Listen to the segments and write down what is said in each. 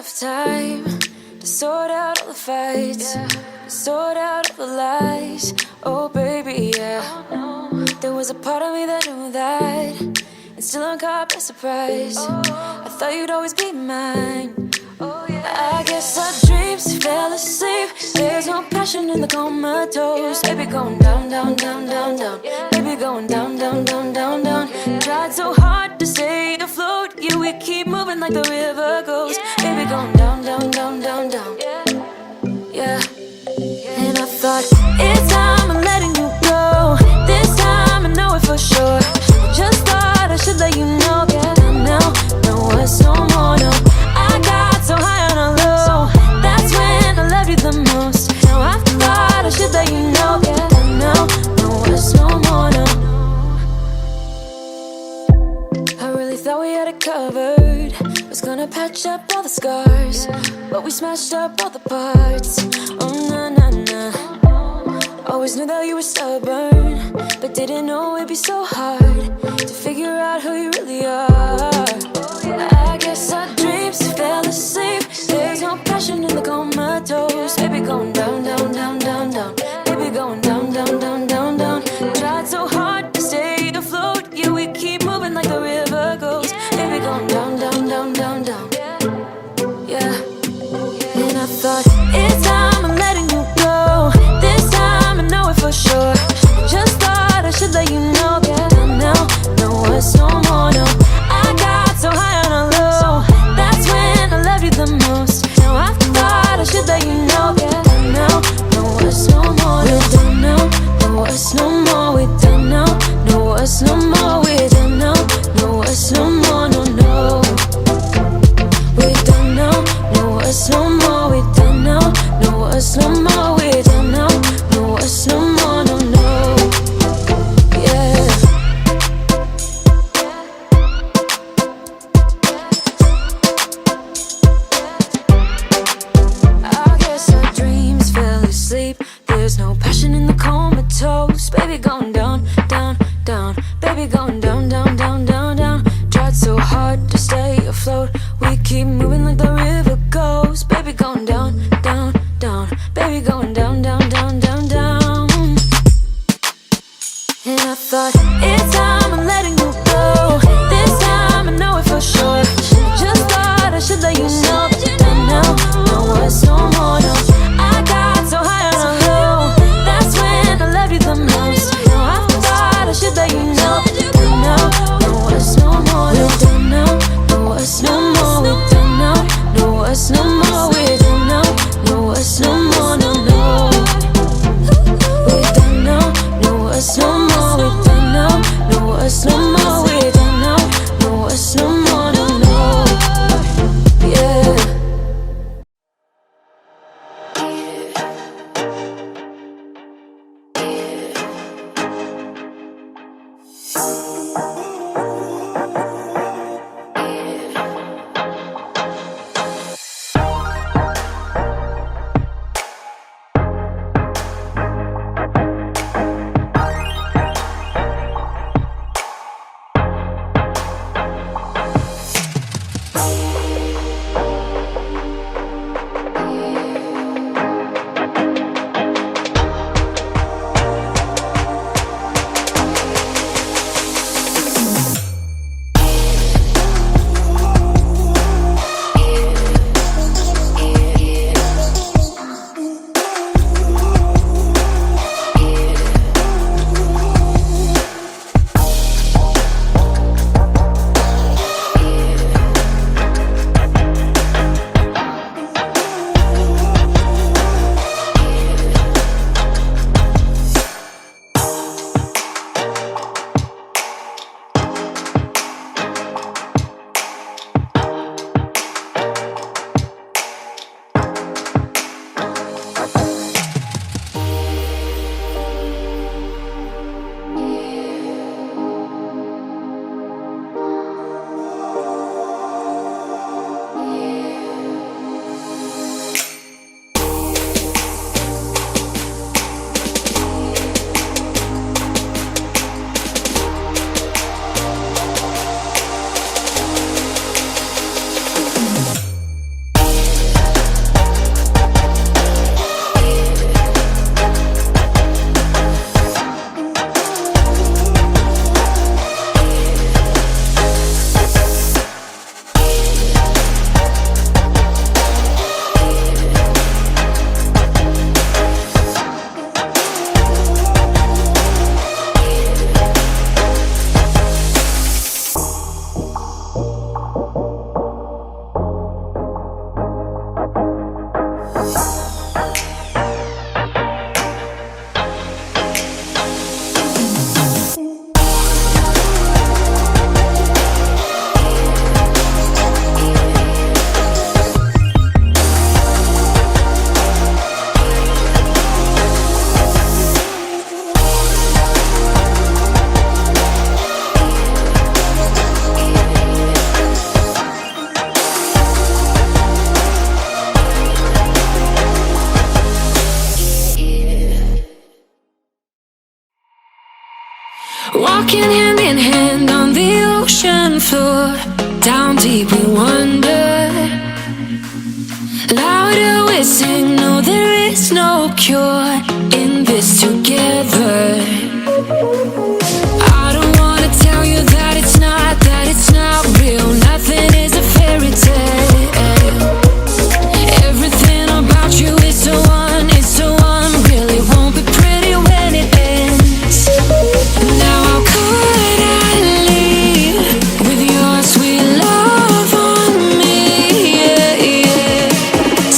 enough time to sort out all the fights, to sort out all the lies. Oh baby, yeah. There was a part of me that knew that, and still I'm caught by surprise. I thought you'd always be mine. I guess our dreams fell asleep. There's no passion in the comatose. Baby going down, down, down, down, down. Baby going down, down, down, down, down. Tried so hard to stay afloat. Yeah, we keep moving like the river goes. Baby going down, down, down, down, down. Yeah. And I thought, it's time I'm letting you go. This time I know it for sure. Just thought I should let you know. Yeah, now, no words, no more, no. I got so high on a low. That's when I loved you the most. Now I thought I should let you know. Yeah, now, no words, no more, no. I really thought we had it covered. Was gonna patch up all the scars, but we smashed up all the parts. Oh na na na. Always knew that you were stubborn, but didn't know it'd be so hard to figure out who you really are. I guess our dreams fell asleep. There's no passion in the comatose. Baby going down, down, down, down, down. Baby going down, down, down, down, down. Tried so hard to stay afloat. Yeah, we keep moving like the river goes. Baby going down, down, down, down, down. Yeah. And I thought, it's time I'm letting you go. This time I know it for sure. Just thought I should let you know. Yeah, now, no words, no more, no. I got so high on a low. That's when I loved you the most. Now I thought I should let you know. Yeah, now, no words, no more. We're done now, no words, no more. We're done now, no words, no more. We're done now, no words, no more, no, no. We're done now, no words, no more. We're done now, no words, no more. We're done now, no words, no more, no, no. Yeah. I guess our dreams fell asleep. There's no passion in the comatose. Baby going down, down, down. Baby going down, down, down, down, down. Tried so hard to stay afloat. We keep moving like the river goes. Baby going down, down, down. Baby going down, down, down, down, down. And I thought, it's time I'm letting you go. This time I know it for sure. Just thought I should let you know. And now, no words, no more, no. I got so high on a low. That's when I loved you the most. Now walking hand in hand on the ocean floor. Down deep we wander. Louder we sing, no there is no cure in this together. I don't wanna tell you that it's not real. Nothing is a fairy tale. Everything about you is so one, really won't be pretty when it ends. Now how could I leave with your sweet love on me? Yeah, yeah.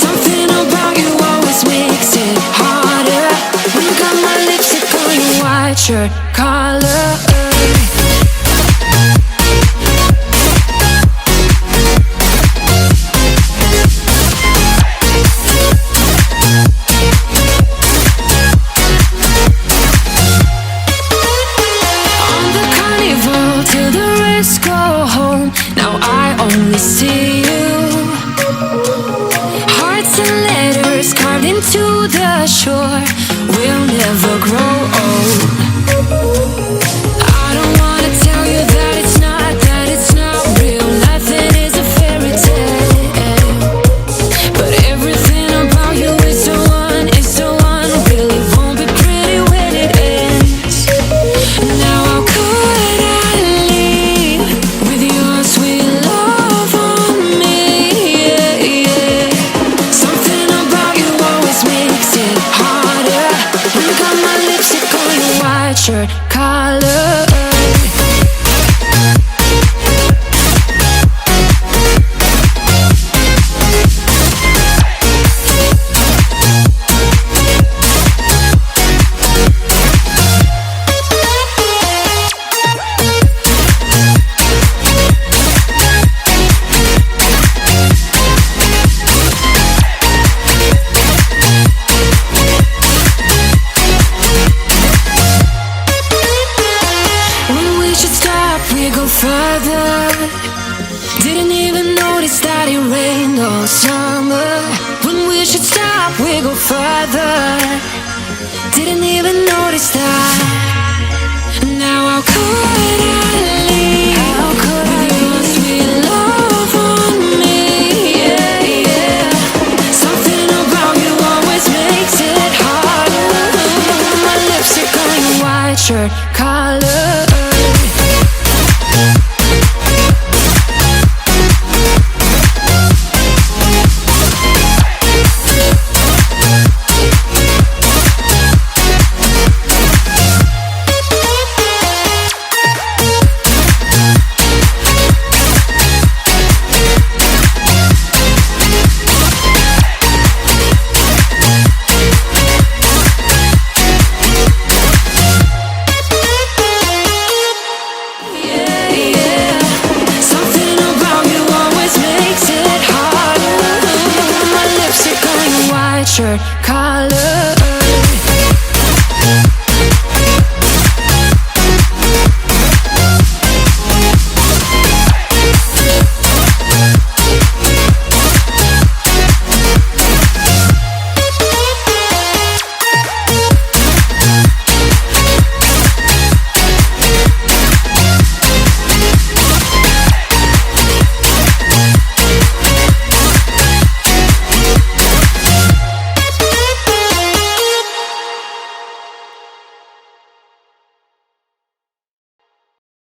Something about you always makes it harder. When you got my lipstick on your white shirt collar. Only see you. Hearts and letters carved into the shore. We'll never grow old. I don't wanna tell you that it's not real. Nothing is a fairy tale. But everything about you is so one, really won't be pretty when it ends. Now how could I leave with your sweet love on me? Yeah, yeah. Something about you always makes it harder. When you got my lipstick on your white shirt